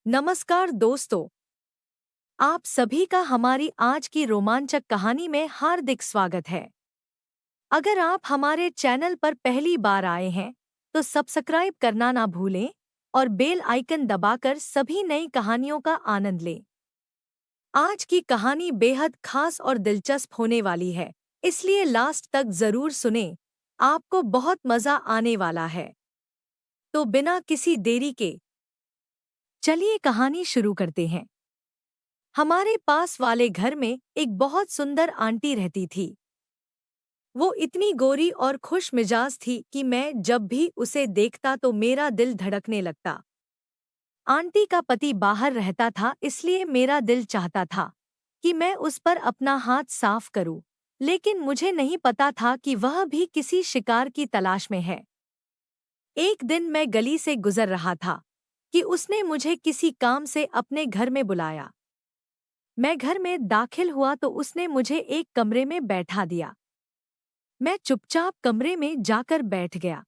नमस्कार दोस्तों, आप सभी का हमारी आज की रोमांचक कहानी में हार्दिक स्वागत है। अगर आप हमारे चैनल पर पहली बार आए हैं, तो सब्सक्राइब करना ना भूलें और बेल आइकन दबाकर सभी नई कहानियों का आनंद लें। आज की कहानी बेहद खास और दिलचस्प होने वाली है, इसलिए लास्ट तक जरूर सुनें, आपको बहुत मजा आने वाला है। तो बिना किसी देरी के चलिए कहानी शुरू करते हैं। हमारे पास वाले घर में एक बहुत सुंदर आंटी रहती थी। वो इतनी गोरी और खुश मिजाज थी कि मैं जब भी उसे देखता तो मेरा दिल धड़कने लगता। आंटी का पति बाहर रहता था, इसलिए मेरा दिल चाहता था कि मैं उस पर अपना हाथ साफ करूं, लेकिन मुझे नहीं पता था कि वह भी किसी शिकार की तलाश में है। एक दिन मैं गली से गुजर रहा था कि उसने मुझे किसी काम से अपने घर में बुलाया। मैं घर में दाखिल हुआ तो उसने मुझे एक कमरे में बैठा दिया। मैं चुपचाप कमरे में जाकर बैठ गया।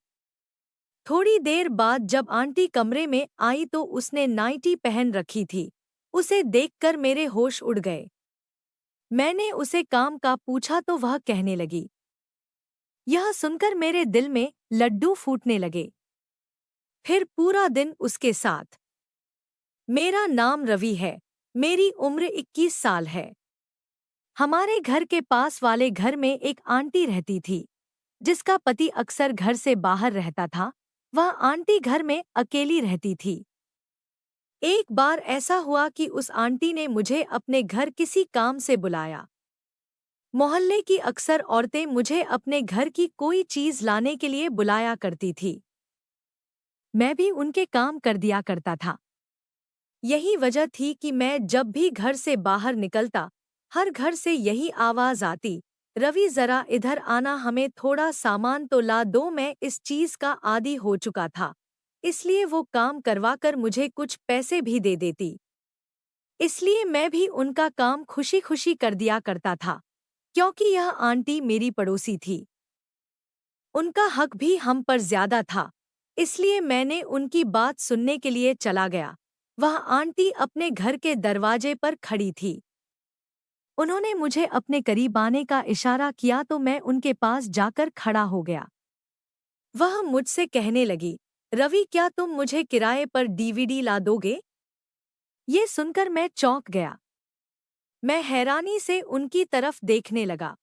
थोड़ी देर बाद जब आंटी कमरे में आई तो उसने नाइटी पहन रखी थी। उसे देखकर मेरे होश उड़ गए। मैंने उसे काम का पूछा तो वह कहने लगी। यह सुनकर मेरे दिल में लड्डू फूटने लगे। फिर पूरा दिन उसके साथ। मेरा नाम रवि है। मेरी उम्र 21 साल है। हमारे घर के पास वाले घर में एक आंटी रहती थी, जिसका पति अक्सर घर से बाहर रहता था। वह आंटी घर में अकेली रहती थी। एक बार ऐसा हुआ कि उस आंटी ने मुझे अपने घर किसी काम से बुलाया। मोहल्ले की अक्सर औरतें मुझे अपने घर की कोई चीज लाने के लिए बुलाया करती थी। मैं भी उनके काम कर दिया करता था। यही वजह थी कि मैं जब भी घर से बाहर निकलता, हर घर से यही आवाज आती, रवि जरा इधर आना, हमें थोड़ा सामान तो ला दो। मैं इस चीज का आदी हो चुका था, इसलिए वो काम करवाकर मुझे कुछ पैसे भी दे देती। इसलिए मैं भी उनका काम खुशी खुशी कर दिया करता था, क्योंकि यह आंटी मेरी पड़ोसी थी। उनका हक भी हम पर ज्यादा था, इसलिए मैंने उनकी बात सुनने के लिए चला गया। वह आंटी अपने घर के दरवाजे पर खड़ी थी। उन्होंने मुझे अपने करीब आने का इशारा किया तो मैं उनके पास जाकर खड़ा हो गया। वह मुझसे कहने लगी, रवि, क्या तुम मुझे किराए पर डीवीडी ला दोगे? ये सुनकर मैं चौंक गया। मैं हैरानी से उनकी तरफ देखने लगा।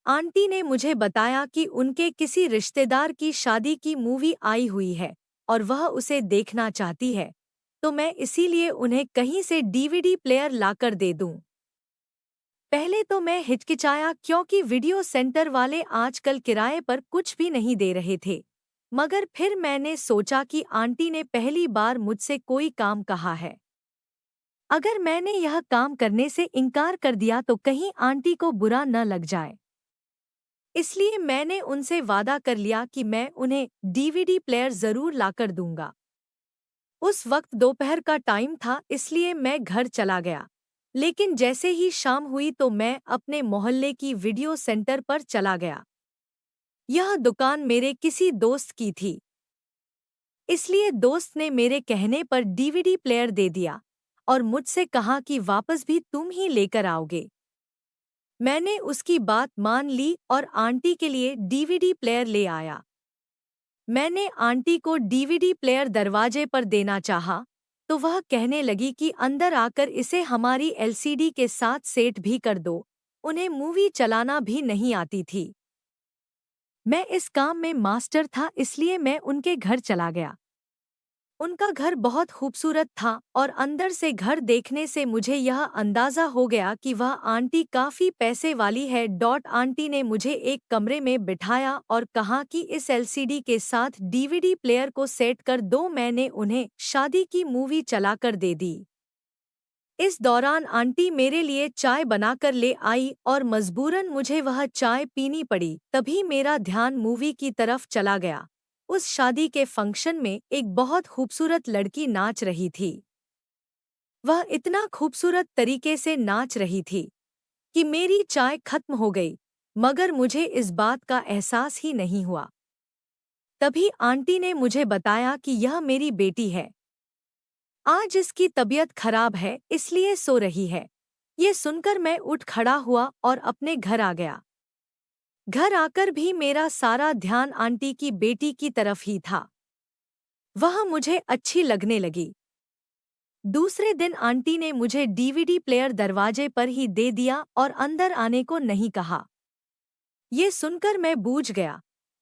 आंटी ने मुझे बताया कि उनके किसी रिश्तेदार की शादी की मूवी आई हुई है और वह उसे देखना चाहती है, तो मैं इसीलिए उन्हें कहीं से डीवीडी प्लेयर लाकर दे दूं। पहले तो मैं हिचकिचाया, क्योंकि वीडियो सेंटर वाले आजकल किराए पर कुछ भी नहीं दे रहे थे। मगर फिर मैंने सोचा कि आंटी ने पहली बार मुझसे कोई काम कहा है। अगर मैंने यह काम करने से इनकार कर दिया तो कहीं आंटी को बुरा न लग जाए। इसलिए मैंने उनसे वादा कर लिया कि मैं उन्हें डीवीडी प्लेयर जरूर लाकर दूंगा। उस वक्त दोपहर का टाइम था, इसलिए मैं घर चला गया। लेकिन जैसे ही शाम हुई तो मैं अपने मोहल्ले की वीडियो सेंटर पर चला गया। यह दुकान मेरे किसी दोस्त की थी, इसलिए दोस्त ने मेरे कहने पर डीवीडी प्लेयर दे दिया और मुझसे कहा कि वापस भी तुम ही लेकर आओगे। मैंने उसकी बात मान ली और आंटी के लिए डीवीडी प्लेयर ले आया। मैंने आंटी को डीवीडी प्लेयर दरवाजे पर देना चाहा, तो वह कहने लगी कि अंदर आकर इसे हमारी एलसीडी के साथ सेट भी कर दो। उन्हें मूवी चलाना भी नहीं आती थी। मैं इस काम में मास्टर था, इसलिए मैं उनके घर चला गया। उनका घर बहुत खूबसूरत था और अंदर से घर देखने से मुझे यह अंदाजा हो गया कि वह आंटी काफी पैसे वाली है। आंटी ने मुझे एक कमरे में बिठाया और कहा कि इस एलसीडी के साथ डीवीडी प्लेयर को सेट कर दो। मैंने उन्हें शादी की मूवी चलाकर दे दी। इस दौरान आंटी मेरे लिए चाय बनाकर ले आई और मजबूरन मुझे वह चाय पीनी पड़ी। तभी मेरा ध्यान मूवी की तरफ चला गया। उस शादी के फंक्शन में एक बहुत खूबसूरत लड़की नाच रही थी। वह इतना खूबसूरत तरीके से नाच रही थी कि मेरी चाय खत्म हो गई, मगर मुझे इस बात का एहसास ही नहीं हुआ। तभी आंटी ने मुझे बताया कि यह मेरी बेटी है। आज इसकी तबीयत खराब है इसलिए सो रही है। ये सुनकर मैं उठ खड़ा हुआ और अपने घर आ गया। घर आकर भी मेरा सारा ध्यान आंटी की बेटी की तरफ ही था। वह मुझे अच्छी लगने लगी। दूसरे दिन आंटी ने मुझे डीवीडी प्लेयर दरवाजे पर ही दे दिया और अंदर आने को नहीं कहा। ये सुनकर मैं बूझ गया,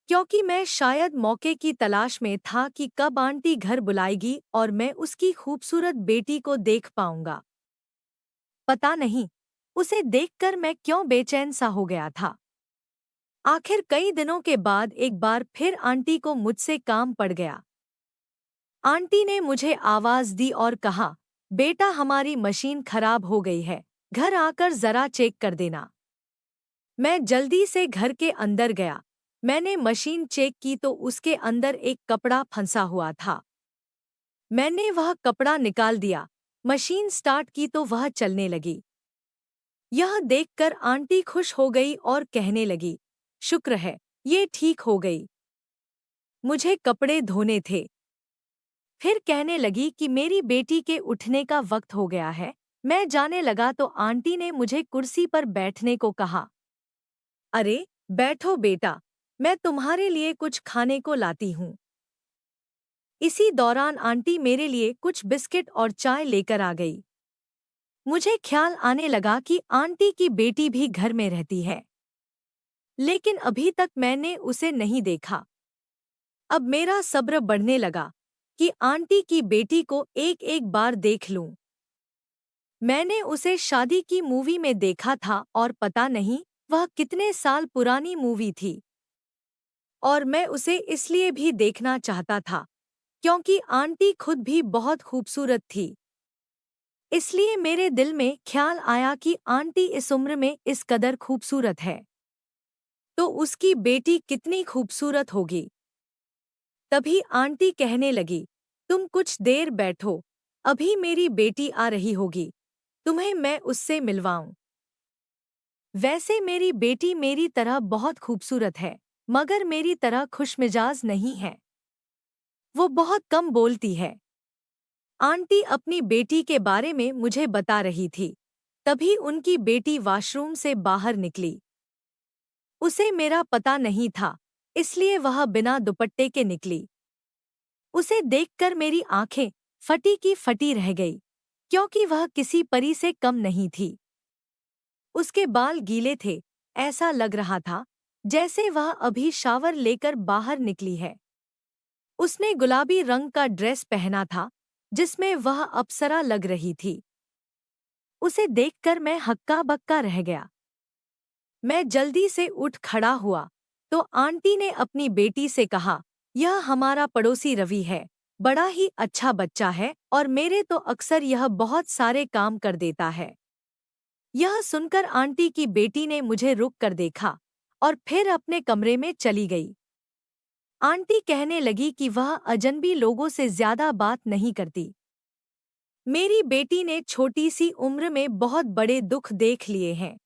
क्योंकि मैं शायद मौके की तलाश में था कि कब आंटी घर बुलाएगी और मैं उसकी खूबसूरत बेटी को देख पाऊंगा। पता नहीं, उसे देखकर मैं क्यों बेचैन सा हो गया था। आखिर कई दिनों के बाद एक बार फिर आंटी को मुझसे काम पड़ गया। आंटी ने मुझे आवाज दी और कहा, बेटा हमारी मशीन खराब हो गई है, घर आकर जरा चेक कर देना। मैं जल्दी से घर के अंदर गया। मैंने मशीन चेक की तो उसके अंदर एक कपड़ा फंसा हुआ था। मैंने वह कपड़ा निकाल दिया, मशीन स्टार्ट की तो वह चलने लगी। यह देखकर आंटी खुश हो गई और कहने लगी, शुक्र है, ये ठीक हो गई। मुझे कपड़े धोने थे। फिर कहने लगी कि मेरी बेटी के उठने का वक्त हो गया है। मैं जाने लगा तो आंटी ने मुझे कुर्सी पर बैठने को कहा। अरे, बैठो बेटा, मैं तुम्हारे लिए कुछ खाने को लाती हूँ। इसी दौरान आंटी मेरे लिए कुछ बिस्किट और चाय लेकर आ गई। मुझे ख्याल आने लगा कि आंटी की बेटी भी घर में रहती है, लेकिन अभी तक मैंने उसे नहीं देखा। अब मेरा सब्र बढ़ने लगा कि आंटी की बेटी को एक एक बार देख लूं। मैंने उसे शादी की मूवी में देखा था और पता नहीं वह कितने साल पुरानी मूवी थी। और मैं उसे इसलिए भी देखना चाहता था क्योंकि आंटी खुद भी बहुत खूबसूरत थी। इसलिए मेरे दिल में ख्याल आया कि आंटी इस उम्र में इस कदर खूबसूरत है, तो उसकी बेटी कितनी खूबसूरत होगी। तभी आंटी कहने लगी, तुम कुछ देर बैठो, अभी मेरी बेटी आ रही होगी, तुम्हें मैं उससे मिलवाऊं। वैसे मेरी बेटी मेरी तरह बहुत खूबसूरत है, मगर मेरी तरह खुशमिजाज नहीं है। वो बहुत कम बोलती है। आंटी अपनी बेटी के बारे में मुझे बता रही थी। तभी उनकी बेटी वॉशरूम से बाहर निकली। उसे मेरा पता नहीं था, इसलिए वह बिना दुपट्टे के निकली। उसे देखकर मेरी आंखें फटी की फटी रह गई, क्योंकि वह किसी परी से कम नहीं थी। उसके बाल गीले थे, ऐसा लग रहा था जैसे वह अभी शावर लेकर बाहर निकली है। उसने गुलाबी रंग का ड्रेस पहना था, जिसमें वह अप्सरा लग रही थी। उसे देखकर मैं हक्का बक्का रह गया। मैं जल्दी से उठ खड़ा हुआ तो आंटी ने अपनी बेटी से कहा, यह हमारा पड़ोसी रवि है, बड़ा ही अच्छा बच्चा है और मेरे तो अक्सर यह बहुत सारे काम कर देता है। यह सुनकर आंटी की बेटी ने मुझे रुक कर देखा और फिर अपने कमरे में चली गई। आंटी कहने लगी कि वह अजनबी लोगों से ज्यादा बात नहीं करती। मेरी बेटी ने छोटी सी उम्र में बहुत बड़े दुख देख लिए हैं।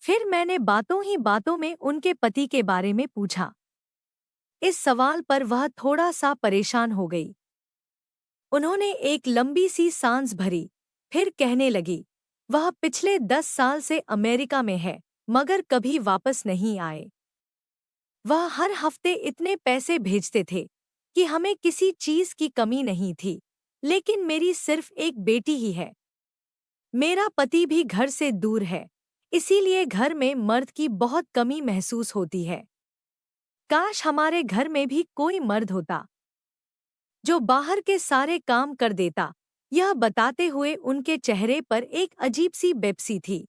फिर मैंने बातों ही बातों में उनके पति के बारे में पूछा। इस सवाल पर वह थोड़ा सा परेशान हो गई। उन्होंने एक लंबी सी सांस भरी, फिर कहने लगी, वह पिछले 10 साल से अमेरिका में है, मगर कभी वापस नहीं आए। वह हर हफ्ते इतने पैसे भेजते थे कि हमें किसी चीज की कमी नहीं थी, लेकिन मेरी सिर्फ एक बेटी ही है। मेरा पति भी घर से दूर है, इसीलिए घर में मर्द की बहुत कमी महसूस होती है। काश हमारे घर में भी कोई मर्द होता जो बाहर के सारे काम कर देता। यह बताते हुए उनके चेहरे पर एक अजीब सी बेपसी थी।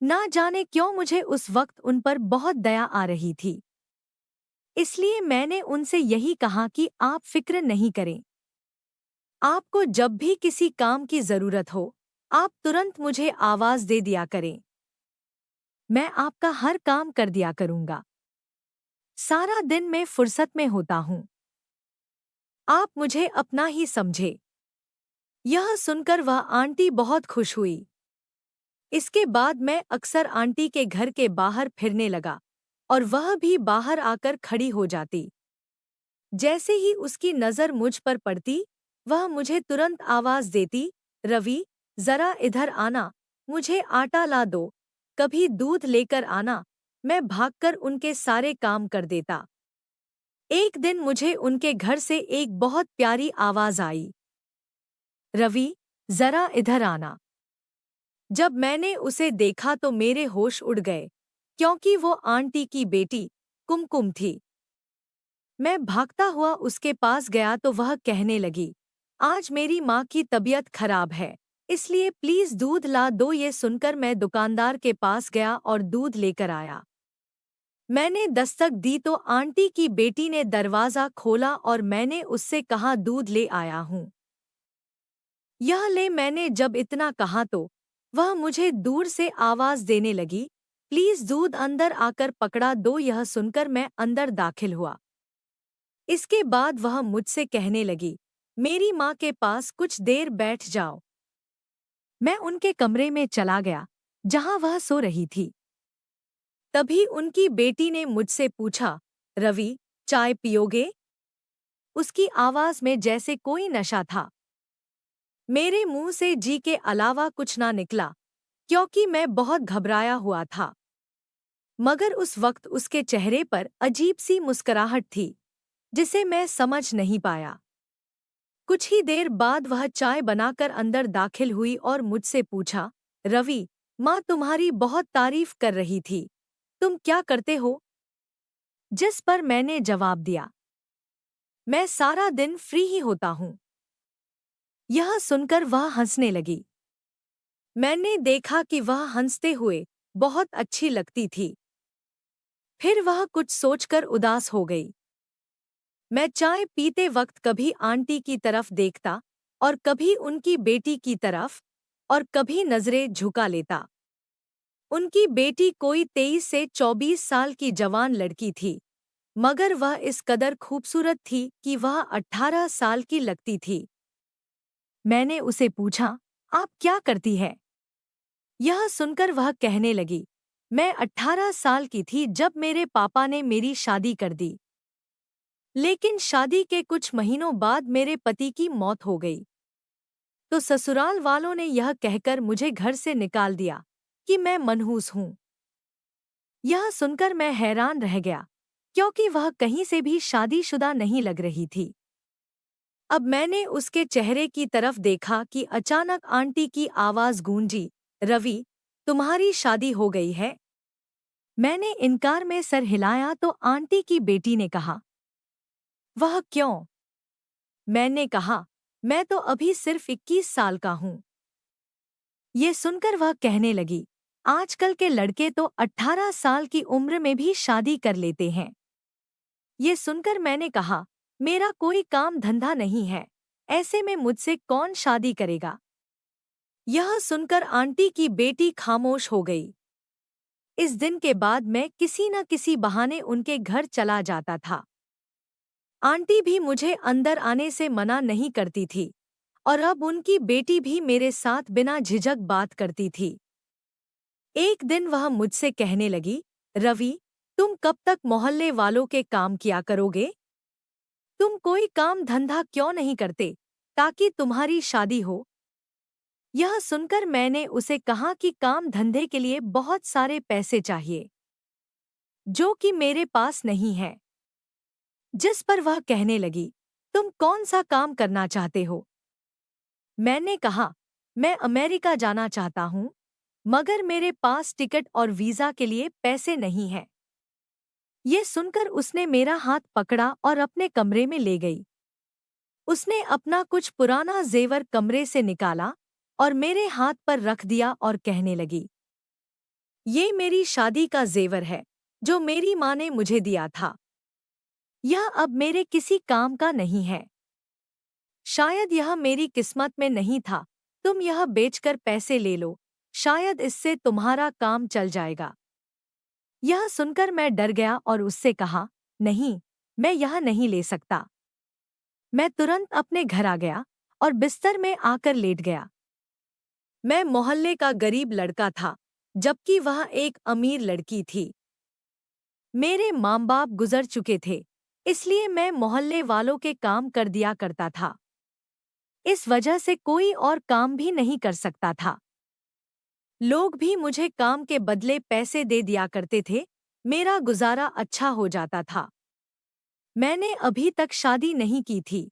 ना जाने क्यों मुझे उस वक्त उन पर बहुत दया आ रही थी। इसलिए मैंने उनसे यही कहा कि आप फिक्र नहीं करें। आपको जब भी किसी काम की जरूरत हो, आप तुरंत मुझे आवाज दे दिया करें। मैं आपका हर काम कर दिया करूंगा। सारा दिन मैं फुर्सत में होता हूँ। आप मुझे अपना ही समझे। यह सुनकर वह आंटी बहुत खुश हुई। इसके बाद मैं अक्सर आंटी के घर के बाहर फिरने लगा और वह भी बाहर आकर खड़ी हो जाती। जैसे ही उसकी नज़र मुझ पर पड़ती, वह मुझे तुरंत आवाज देती, रवि, जरा इधर आना, मुझे आटा ला दो, कभी दूध लेकर आना। मैं भागकर उनके सारे काम कर देता। एक दिन मुझे उनके घर से एक बहुत प्यारी आवाज आई, रवि, जरा इधर आना। जब मैंने उसे देखा तो मेरे होश उड़ गए, क्योंकि वो आंटी की बेटी कुमकुम थी। मैं भागता हुआ उसके पास गया तो वह कहने लगी, आज मेरी माँ की तबीयत खराब है, इसलिए प्लीज दूध ला दो। ये सुनकर मैं दुकानदार के पास गया और दूध लेकर आया। मैंने दस्तक दी तो आंटी की बेटी ने दरवाजा खोला और मैंने उससे कहा, दूध ले आया हूँ, यह ले। मैंने जब इतना कहा तो वह मुझे दूर से आवाज देने लगी, प्लीज दूध अंदर आकर पकड़ा दो। यह सुनकर मैं अंदर दाखिल हुआ। इसके बाद वह मुझसे कहने लगी, मेरी माँ के पास कुछ देर बैठ जाओ। मैं उनके कमरे में चला गया, जहां वह सो रही थी। तभी उनकी बेटी ने मुझसे पूछा, रवि, चाय पियोगे? उसकी आवाज में जैसे कोई नशा था। मेरे मुंह से जी के अलावा कुछ ना निकला, क्योंकि मैं बहुत घबराया हुआ था। मगर उस वक्त उसके चेहरे पर अजीब सी मुस्कुराहट थी, जिसे मैं समझ नहीं पाया। कुछ ही देर बाद वह चाय बनाकर अंदर दाखिल हुई और मुझसे पूछा, रवि, माँ तुम्हारी बहुत तारीफ कर रही थी, तुम क्या करते हो? जिस पर मैंने जवाब दिया, मैं सारा दिन फ्री ही होता हूँ। यह सुनकर वह हंसने लगी। मैंने देखा कि वह हंसते हुए बहुत अच्छी लगती थी। फिर वह कुछ सोचकर उदास हो गई। मैं चाय पीते वक्त कभी आंटी की तरफ देखता और कभी उनकी बेटी की तरफ, और कभी नजरें झुका लेता। उनकी बेटी कोई 23 से 24 साल की जवान लड़की थी, मगर वह इस कदर खूबसूरत थी कि वह 18 साल की लगती थी। मैंने उसे पूछा, आप क्या करती है? यह सुनकर वह कहने लगी, मैं 18 साल की थी जब मेरे पापा ने मेरी शादी कर दी। लेकिन शादी के कुछ महीनों बाद मेरे पति की मौत हो गई। तो ससुराल वालों ने यह कहकर मुझे घर से निकाल दिया कि मैं मनहूस हूँ। यह सुनकर मैं हैरान रह गया, क्योंकि वह कहीं से भी शादीशुदा नहीं लग रही थी। अब मैंने उसके चेहरे की तरफ देखा कि अचानक आंटी की आवाज गूंजी, रवि, तुम्हारी शादी हो गई है? मैंने इनकार में सर हिलाया तो आंटी की बेटी ने कहा, वह क्यों? मैंने कहा, मैं तो अभी सिर्फ 21 साल का हूँ। ये सुनकर वह कहने लगी, आजकल के लड़के तो 18 साल की उम्र में भी शादी कर लेते हैं। ये सुनकर मैंने कहा, मेरा कोई काम धंधा नहीं है, ऐसे में मुझसे कौन शादी करेगा? यह सुनकर आंटी की बेटी खामोश हो गई। इस दिन के बाद मैं किसी न किसी बहाने उनके घर चला जाता था। आंटी भी मुझे अंदर आने से मना नहीं करती थी, और अब उनकी बेटी भी मेरे साथ बिना झिझक बात करती थी। एक दिन वह मुझसे कहने लगी, रवि, तुम कब तक मोहल्ले वालों के काम किया करोगे? तुम कोई काम धंधा क्यों नहीं करते, ताकि तुम्हारी शादी हो? यह सुनकर मैंने उसे कहा कि काम धंधे के लिए बहुत सारे पैसे चाहिए, जो कि मेरे पास नहीं है। जिस पर वह कहने लगी, तुम कौन सा काम करना चाहते हो? मैंने कहा, मैं अमेरिका जाना चाहता हूँ, मगर मेरे पास टिकट और वीजा के लिए पैसे नहीं हैं। ये सुनकर उसने मेरा हाथ पकड़ा और अपने कमरे में ले गई। उसने अपना कुछ पुराना जेवर कमरे से निकाला और मेरे हाथ पर रख दिया और कहने लगी, ये मेरी शादी का जेवर है, जो मेरी माँ ने मुझे दिया था। यह अब मेरे किसी काम का नहीं है। शायद यह मेरी किस्मत में नहीं था, तुम यह बेचकर पैसे ले लो, शायद इससे तुम्हारा काम चल जाएगा। यह सुनकर मैं डर गया और उससे कहा, नहीं, मैं यह नहीं ले सकता। मैं तुरंत अपने घर आ गया और बिस्तर में आकर लेट गया। मैं मोहल्ले का गरीब लड़का था, जबकि वह एक अमीर लड़की थी। मेरे माँ बाप गुजर चुके थे, इसलिए मैं मोहल्ले वालों के काम कर दिया करता था। इस वजह से कोई और काम भी नहीं कर सकता था। लोग भी मुझे काम के बदले पैसे दे दिया करते थे। मेरा गुजारा अच्छा हो जाता था। मैंने अभी तक शादी नहीं की थी।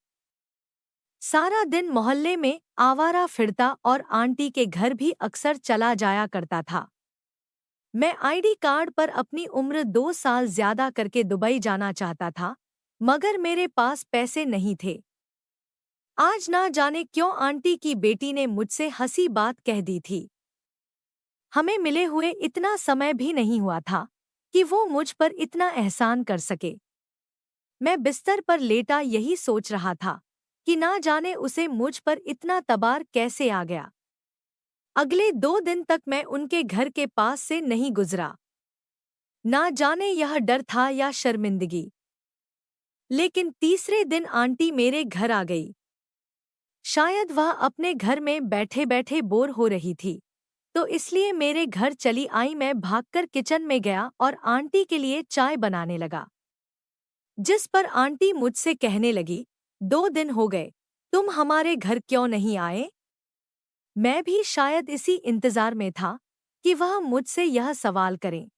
सारा दिन मोहल्ले में आवारा फिरता और आंटी के घर भी अक्सर चला जाया करता था। मैं आईडी कार्ड पर अपनी उम्र 2 साल ज्यादा करके दुबई जाना चाहता था, मगर मेरे पास पैसे नहीं थे। आज ना जाने क्यों आंटी की बेटी ने मुझसे हंसी बात कह दी थी। हमें मिले हुए इतना समय भी नहीं हुआ था कि वो मुझ पर इतना एहसान कर सके। मैं बिस्तर पर लेटा यही सोच रहा था कि ना जाने उसे मुझ पर इतना तबार कैसे आ गया। अगले 2 दिन तक मैं उनके घर के पास से नहीं गुजरा। ना जाने यह डर था या शर्मिंदगी। लेकिन तीसरे दिन आंटी मेरे घर आ गई। शायद वह अपने घर में बैठे बैठे बोर हो रही थी, तो इसलिए मेरे घर चली आई। मैं भागकर किचन में गया और आंटी के लिए चाय बनाने लगा। जिस पर आंटी मुझसे कहने लगी, 2 दिन हो गए, तुम हमारे घर क्यों नहीं आए? मैं भी शायद इसी इंतजार में था कि वह मुझसे यह सवाल करें।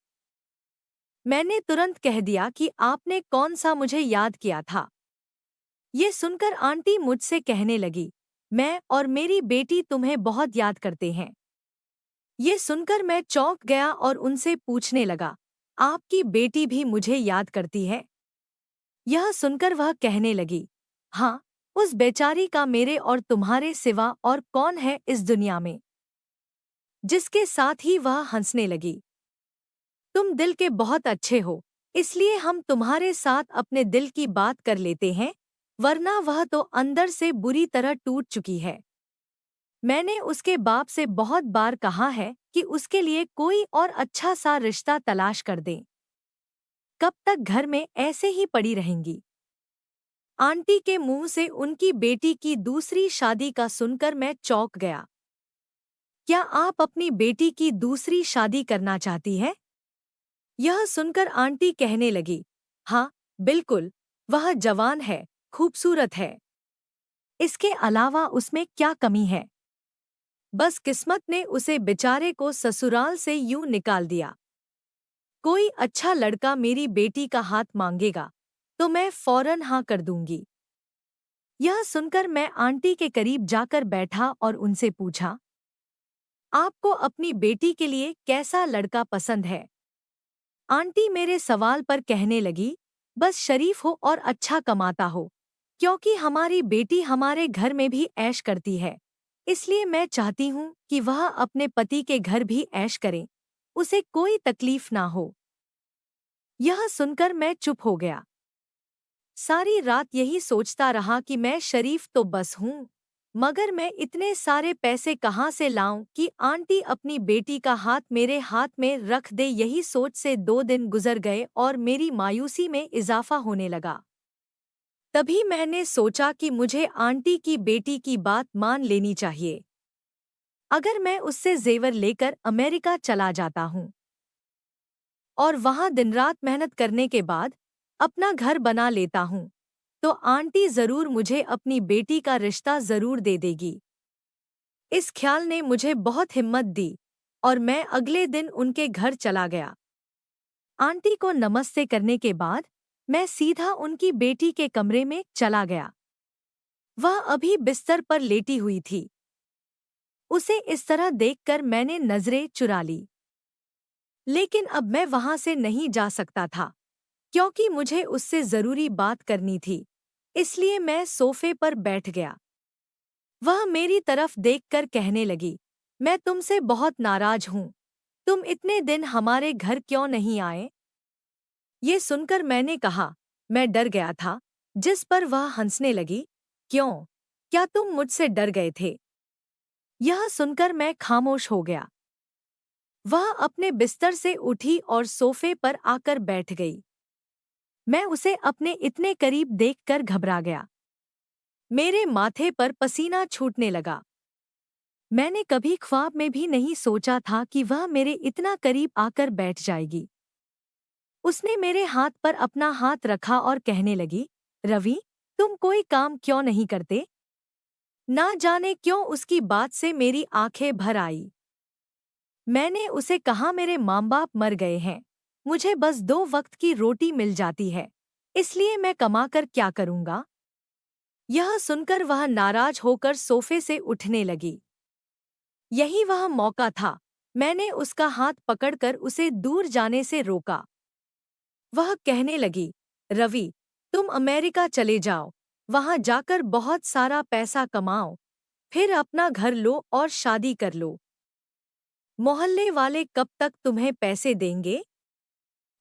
मैंने तुरंत कह दिया कि आपने कौन सा मुझे याद किया था। ये सुनकर आंटी मुझसे कहने लगी, मैं और मेरी बेटी तुम्हें बहुत याद करते हैं। ये सुनकर मैं चौंक गया और उनसे पूछने लगा, आपकी बेटी भी मुझे याद करती है? यह सुनकर वह कहने लगी, हाँ, उस बेचारी का मेरे और तुम्हारे सिवा और कौन है इस दुनिया में। जिसके साथ ही वह हंसने लगी। तुम दिल के बहुत अच्छे हो, इसलिए हम तुम्हारे साथ अपने दिल की बात कर लेते हैं, वरना वह तो अंदर से बुरी तरह टूट चुकी है। मैंने उसके बाप से बहुत बार कहा है कि उसके लिए कोई और अच्छा सा रिश्ता तलाश कर दें। कब तक घर में ऐसे ही पड़ी रहेंगी? आंटी के मुंह से उनकी बेटी की दूसरी शादी का सुनकर मैं चौंक गया। क्या आप अपनी बेटी की दूसरी शादी करना चाहती है? यह सुनकर आंटी कहने लगी, हाँ, बिल्कुल, वह जवान है, खूबसूरत है। इसके अलावा उसमें क्या कमी है? बस किस्मत ने उसे बेचारे को ससुराल से यूं निकाल दिया। कोई अच्छा लड़का मेरी बेटी का हाथ मांगेगा तो मैं फौरन हाँ कर दूंगी। यह सुनकर मैं आंटी के करीब जाकर बैठा और उनसे पूछा, आपको अपनी बेटी के लिए कैसा लड़का पसंद है? आंटी मेरे सवाल पर कहने लगी, बस शरीफ हो और अच्छा कमाता हो, क्योंकि हमारी बेटी हमारे घर में भी ऐश करती है, इसलिए मैं चाहती हूँ कि वह अपने पति के घर भी ऐश करे, उसे कोई तकलीफ ना हो। यह सुनकर मैं चुप हो गया। सारी रात यही सोचता रहा कि मैं शरीफ तो बस हूँ, मगर मैं इतने सारे पैसे कहाँ से लाऊं कि आंटी अपनी बेटी का हाथ मेरे हाथ में रख दे। यही सोच से 2 दिन गुजर गए और मेरी मायूसी में इजाफा होने लगा। तभी मैंने सोचा कि मुझे आंटी की बेटी की बात मान लेनी चाहिए। अगर मैं उससे जेवर लेकर अमेरिका चला जाता हूँ और वहां दिन रात मेहनत करने के बाद अपना घर बना लेता हूँ, तो आंटी जरूर मुझे अपनी बेटी का रिश्ता जरूर दे देगी। इस ख्याल ने मुझे बहुत हिम्मत दी और मैं अगले दिन उनके घर चला गया। आंटी को नमस्ते करने के बाद मैं सीधा उनकी बेटी के कमरे में चला गया। वह अभी बिस्तर पर लेटी हुई थी। उसे इस तरह देखकर मैंने नजरें चुरा ली। लेकिन अब मैं वहां से नहीं जा सकता था, क्योंकि मुझे उससे जरूरी बात करनी थी, इसलिए मैं सोफे पर बैठ गया। वह मेरी तरफ देखकर कहने लगी, मैं तुमसे बहुत नाराज हूँ, तुम इतने दिन हमारे घर क्यों नहीं आए? ये सुनकर मैंने कहा, मैं डर गया था। जिस पर वह हंसने लगी, क्यों? क्या तुम मुझसे डर गए थे? यह सुनकर मैं खामोश हो गया। वह अपने बिस्तर से उठी और सोफे पर आकर बैठ गई। मैं उसे अपने इतने करीब देखकर घबरा गया। मेरे माथे पर पसीना छूटने लगा। मैंने कभी ख्वाब में भी नहीं सोचा था कि वह मेरे इतना करीब आकर बैठ जाएगी। उसने मेरे हाथ पर अपना हाथ रखा और कहने लगी, रवि, तुम कोई काम क्यों नहीं करते? ना जाने क्यों उसकी बात से मेरी आंखें भर आई। मैंने उसे कहा, मेरे माँ बाप मर गए हैं, मुझे बस 2 वक्त की रोटी मिल जाती है, इसलिए मैं कमाकर क्या करूँगा। यह सुनकर वह नाराज होकर सोफे से उठने लगी। यही वह मौका था। मैंने उसका हाथ पकड़कर उसे दूर जाने से रोका। वह कहने लगी, रवि, तुम अमेरिका चले जाओ, वहां जाकर बहुत सारा पैसा कमाओ, फिर अपना घर लो और शादी कर लो। मोहल्ले वाले कब तक तुम्हें पैसे देंगे?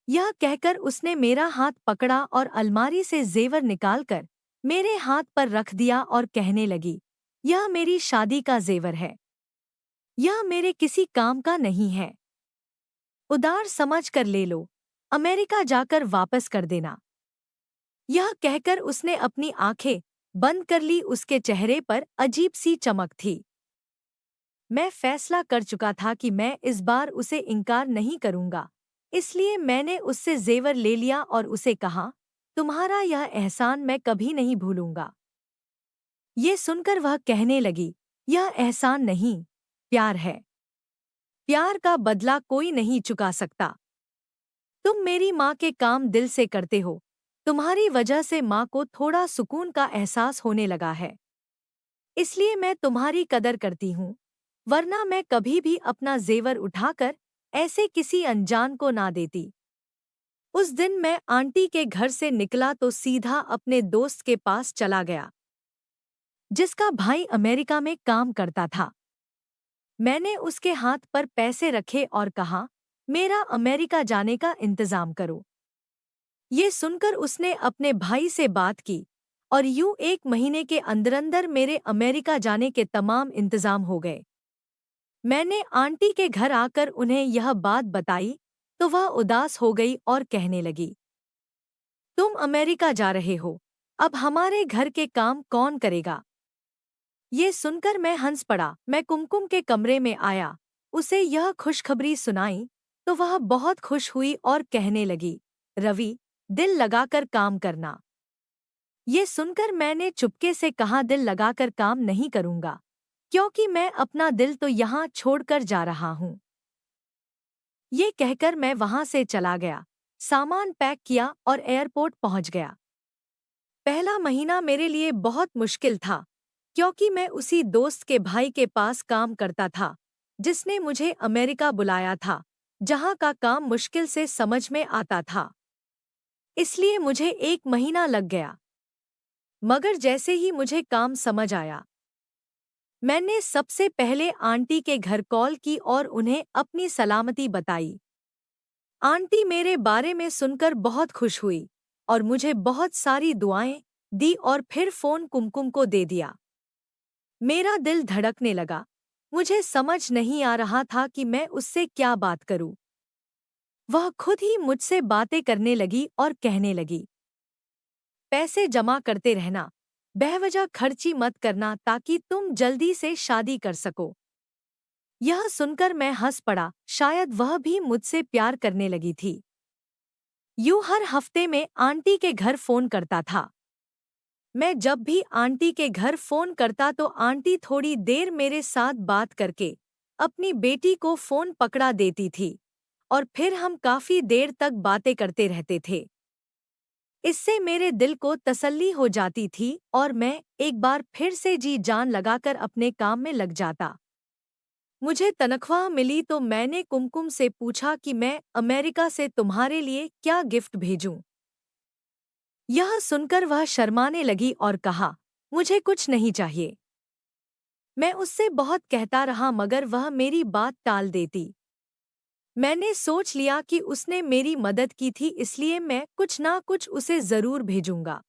यह कहकर उसने मेरा हाथ पकड़ा और अलमारी से जेवर निकालकर मेरे हाथ पर रख दिया और कहने लगी, यह मेरी शादी का जेवर है, यह मेरे किसी काम का नहीं है। उधार समझ कर ले लो, अमेरिका जाकर वापस कर देना। यह कहकर उसने अपनी आंखें बंद कर ली। उसके चेहरे पर अजीब सी चमक थी। मैं फैसला कर चुका था कि मैं इस बार उसे इनकार नहीं करूंगा, इसलिए मैंने उससे जेवर ले लिया और उसे कहा, तुम्हारा यह एहसान मैं कभी नहीं भूलूंगा। ये सुनकर वह कहने लगी, यह एहसान नहीं, प्यार है। प्यार का बदला कोई नहीं चुका सकता। तुम मेरी माँ के काम दिल से करते हो, तुम्हारी वजह से माँ को थोड़ा सुकून का एहसास होने लगा है, इसलिए मैं तुम्हारी कदर करती हूँ, वरना मैं कभी भी अपना जेवर उठाकर ऐसे किसी अनजान को ना देती। उस दिन मैं आंटी के घर से निकला तो सीधा अपने दोस्त के पास चला गया, जिसका भाई अमेरिका में काम करता था। मैंने उसके हाथ पर पैसे रखे और कहा, मेरा अमेरिका जाने का इंतजाम करो। ये सुनकर उसने अपने भाई से बात की और यूं 1 महीने के अंदर मेरे अमेरिका जाने के तमाम इंतजाम हो गए। मैंने आंटी के घर आकर उन्हें यह बात बताई तो वह उदास हो गई और कहने लगी, तुम अमेरिका जा रहे हो, अब हमारे घर के काम कौन करेगा? ये सुनकर मैं हंस पड़ा। मैं कुमकुम के कमरे में आया, उसे यह खुशखबरी सुनाई तो वह बहुत खुश हुई और कहने लगी, रवि, दिल लगाकर काम करना। ये सुनकर मैंने चुपके से कहा, दिल लगाकर काम नहीं करूंगा, क्योंकि मैं अपना दिल तो यहाँ छोड़कर जा रहा हूँ। ये कहकर मैं वहां से चला गया, सामान पैक किया और एयरपोर्ट पहुंच गया। पहला महीना मेरे लिए बहुत मुश्किल था, क्योंकि मैं उसी दोस्त के भाई के पास काम करता था, जिसने मुझे अमेरिका बुलाया था, जहां का काम मुश्किल से समझ में आता था। इसलिए मुझे 1 महीना लग गया। मगर जैसे ही मुझे काम समझ आया, मैंने सबसे पहले आंटी के घर कॉल की और उन्हें अपनी सलामती बताई। आंटी मेरे बारे में सुनकर बहुत खुश हुई और मुझे बहुत सारी दुआएं दी और फिर फोन कुमकुम को दे दिया। मेरा दिल धड़कने लगा। मुझे समझ नहीं आ रहा था कि मैं उससे क्या बात करूं। वह खुद ही मुझसे बातें करने लगी और कहने लगी, पैसे जमा करते रहना, बेवजह खर्ची मत करना ताकि तुम जल्दी से शादी कर सको। यह सुनकर मैं हंस पड़ा, शायद वह भी मुझसे प्यार करने लगी थी। यूं हर हफ्ते में आंटी के घर फोन करता था। मैं जब भी आंटी के घर फोन करता तो आंटी थोड़ी देर मेरे साथ बात करके अपनी बेटी को फोन पकड़ा देती थी और फिर हम काफी देर तक बातें करते रहते थे। इससे मेरे दिल को तसल्ली हो जाती थी और मैं एक बार फिर से जी जान लगाकर अपने काम में लग जाता। मुझे तनख्वाह मिली तो मैंने कुमकुम से पूछा कि मैं अमेरिका से तुम्हारे लिए क्या गिफ्ट भेजूं। यह सुनकर वह शर्माने लगी और कहा, मुझे कुछ नहीं चाहिए। मैं उससे बहुत कहता रहा मगर वह मेरी बात टाल देती। मैंने सोच लिया कि उसने मेरी मदद की थी, इसलिए मैं कुछ ना कुछ उसे जरूर भेजूंगा।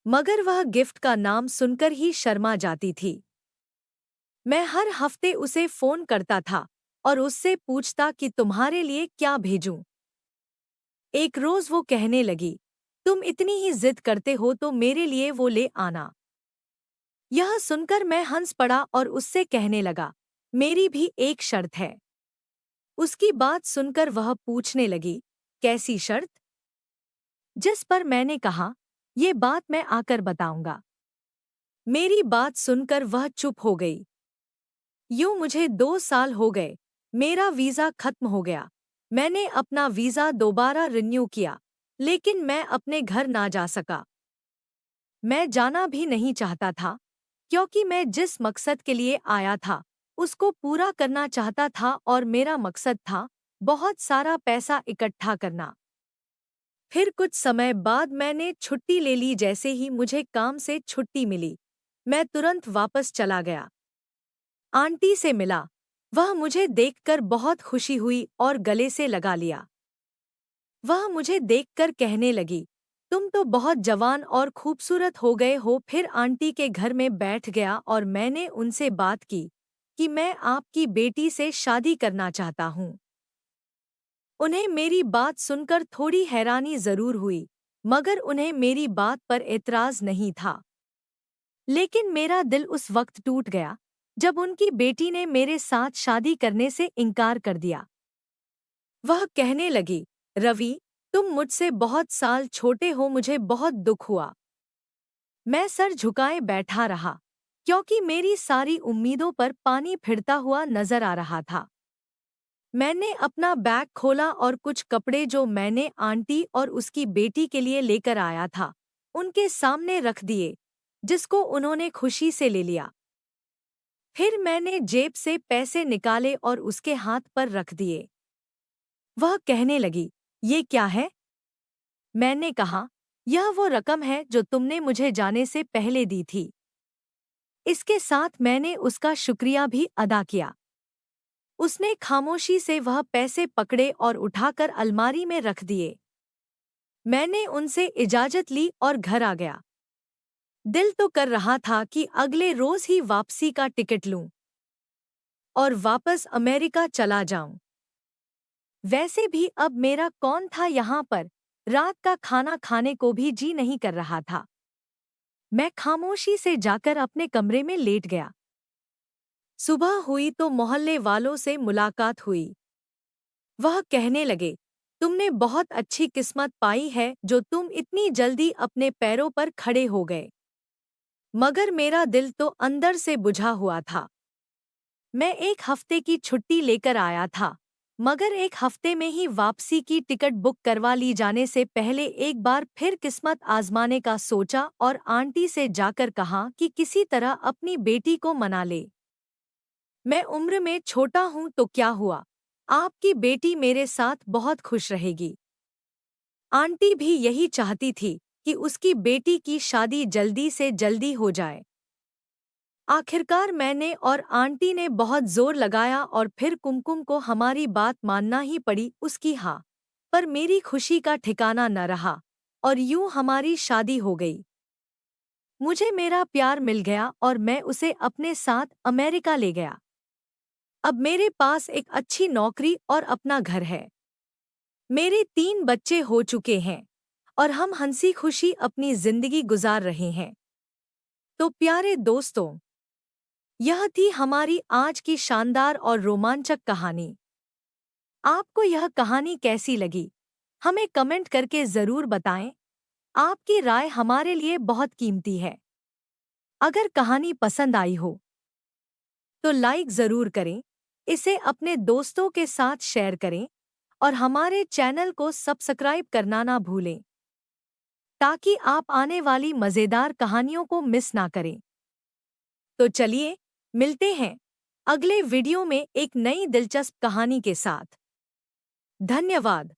मगर वह गिफ्ट का नाम सुनकर ही शर्मा जाती थी। मैं हर हफ्ते उसे फोन करता था और उससे पूछता कि तुम्हारे लिए क्या भेजूं। एक रोज वो कहने लगी, तुम इतनी ही जिद करते हो तो मेरे लिए वो ले आना। यह सुनकर मैं हंस पड़ा और उससे कहने लगा, मेरी भी एक शर्त है। उसकी बात सुनकर वह पूछने लगी, कैसी शर्त? जिस पर मैंने कहा, ये बात मैं आकर बताऊंगा। मेरी बात सुनकर वह चुप हो गई। यूं मुझे 2 साल हो गए। मेरा वीज़ा खत्म हो गया। मैंने अपना वीज़ा दोबारा रिन्यू किया, लेकिन मैं अपने घर ना जा सका। मैं जाना भी नहीं चाहता था, क्योंकि मैं जिस मकसद के लिए आया था, उसको पूरा करना चाहता था और मेरा मकसद था बहुत सारा पैसा इकट्ठा करना। फिर कुछ समय बाद मैंने छुट्टी ले ली। जैसे ही मुझे काम से छुट्टी मिली, मैं तुरंत वापस चला गया। आंटी से मिला। वह मुझे देखकर बहुत खुशी हुई और गले से लगा लिया। वह मुझे देखकर कहने लगी, तुम तो बहुत जवान और खूबसूरत हो गए हो। फिर आंटी के घर में बैठ गया और मैंने उनसे बात की कि मैं आपकी बेटी से शादी करना चाहता हूँ। उन्हें मेरी बात सुनकर थोड़ी हैरानी जरूर हुई, मगर उन्हें मेरी बात पर एतराज नहीं था। लेकिन मेरा दिल उस वक्त टूट गया जब उनकी बेटी ने मेरे साथ शादी करने से इनकार कर दिया। वह कहने लगी, रवि, तुम मुझसे बहुत साल छोटे हो। मुझे बहुत दुख हुआ। मैं सर झुकाए बैठा रहा, क्योंकि मेरी सारी उम्मीदों पर पानी फिरता हुआ नजर आ रहा था। मैंने अपना बैग खोला और कुछ कपड़े जो मैंने आंटी और उसकी बेटी के लिए लेकर आया था, उनके सामने रख दिए, जिसको उन्होंने खुशी से ले लिया। फिर मैंने जेब से पैसे निकाले और उसके हाथ पर रख दिए। वह कहने लगी, ये क्या है? मैंने कहा, यह वो रकम है जो तुमने मुझे जाने से पहले दी थी। इसके साथ मैंने उसका शुक्रिया भी अदा किया। उसने खामोशी से वह पैसे पकड़े और उठाकर अलमारी में रख दिए। मैंने उनसे इजाजत ली और घर आ गया। दिल तो कर रहा था कि अगले रोज ही वापसी का टिकट लूं और वापस अमेरिका चला जाऊं। वैसे भी अब मेरा कौन था यहाँ पर? रात का खाना खाने को भी जी नहीं कर रहा था। मैं खामोशी से जाकर अपने कमरे में लेट गया। सुबह हुई तो मोहल्ले वालों से मुलाकात हुई। वह कहने लगे, तुमने बहुत अच्छी किस्मत पाई है जो तुम इतनी जल्दी अपने पैरों पर खड़े हो गए। मगर मेरा दिल तो अंदर से बुझा हुआ था। मैं 1 हफ्ते की छुट्टी लेकर आया था, मगर 1 हफ्ते में ही वापसी की टिकट बुक करवा ली जाने से पहले एक बार फिर किस्मत आजमाने का सोचा और आंटी से जाकर कहा कि किसी तरह अपनी बेटी को मना ले। मैं उम्र में छोटा हूँ तो क्या हुआ, आपकी बेटी मेरे साथ बहुत खुश रहेगी। आंटी भी यही चाहती थी कि उसकी बेटी की शादी जल्दी से जल्दी हो जाए। आखिरकार मैंने और आंटी ने बहुत जोर लगाया और फिर कुमकुम को हमारी बात मानना ही पड़ी। उसकी हाँ पर मेरी खुशी का ठिकाना न रहा और यूं हमारी शादी हो गई। मुझे मेरा प्यार मिल गया और मैं उसे अपने साथ अमेरिका ले गया। अब मेरे पास एक अच्छी नौकरी और अपना घर है। मेरे 3 बच्चे हो चुके हैं और हम हंसी खुशी अपनी जिंदगी गुजार रहे हैं। तो प्यारे दोस्तों, यह थी हमारी आज की शानदार और रोमांचक कहानी। आपको यह कहानी कैसी लगी? हमें कमेंट करके ज़रूर बताएं। आपकी राय हमारे लिए बहुत कीमती है। अगर कहानी पसंद आई हो तो लाइक ज़रूर करें, इसे अपने दोस्तों के साथ शेयर करें और हमारे चैनल को सब्सक्राइब करना ना भूलें, ताकि आप आने वाली मज़ेदार कहानियों को मिस ना करें। तो चलिए, मिलते हैं अगले वीडियो में एक नई दिलचस्प कहानी के साथ। धन्यवाद।